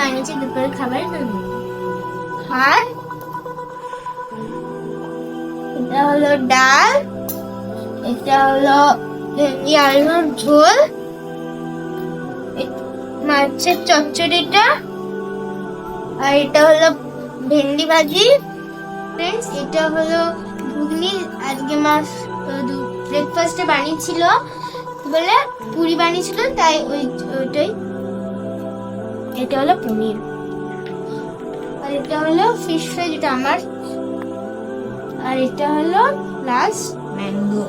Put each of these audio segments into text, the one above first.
বানিয়েছি দুপুরের খাবারের মেনু। ভাত, এটা হলো ডাল, এটা হলো ভেন্ডি আলুর ঝোল, মাছের চচ্চড়িটা, আর এটা হলো ভেন্ডি ভাজি। ফ্রেন্ডস, এটা হলো ঘুগনি। আজকে মা ব্রেকফাস্টে বানিয়েছিল বলে পুরি বানিয়েছিল, তাই ওইটাই। এটা হলো পনির, আর এটা হলো ফিশ ফ্রাই যেটা আমার, আর এটা হলো প্লাস ম্যাঙ্গো।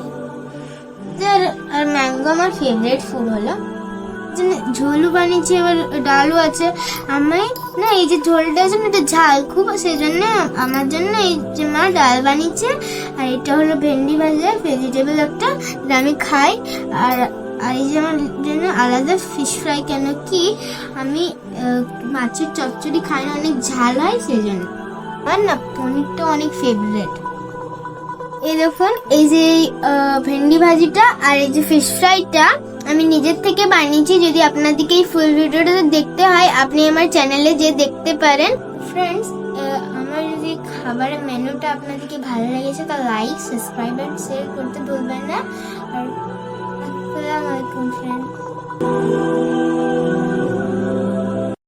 আর ম্যাঙ্গো আমার ফেভারিট ফুড হলো। ঝোলও বানিয়েছি, এবার ডালও আছে। আমি না এই যে ঝোলটা আছে না, এটা ঝাল খুব, সেই জন্য আমার জন্য এই যে মা ডাল বানিয়েছে। আর এটা হলো ভেন্ডি ভাজা, ভেজিটেবল একটা, যেটা আমি খাই। আর আর এই যে আমার জন্য আলাদা ফিশ ফ্রাই, কেন কি আমি মাছের চচ্চড়ি খাই না, অনেক ঝাল হয় সেই জন্য। আমার না পনিরটা অনেক ফেভারিট। এই দেখুন, এই যে ভেন্ডি ভাজিটা আর এই যে ফিশ ফ্রাইটা আমি নিজের থেকে বানিয়েছি। যদি আপনাদেরকে এই ফুল ভিডিওটা দেখতে হয়, আপনি আমার চ্যানেলে যে দেখতে পারেন। ফ্রেন্ডস, আমার যদি খাবারের মেনুটা আপনাদেরকে ভালো লেগেছে, তা লাইক, সাবস্ক্রাইব এন্ড শেয়ার করতে ভুলবেন না। আর আসসালামু আলাইকুম ফ্রেন্ডস।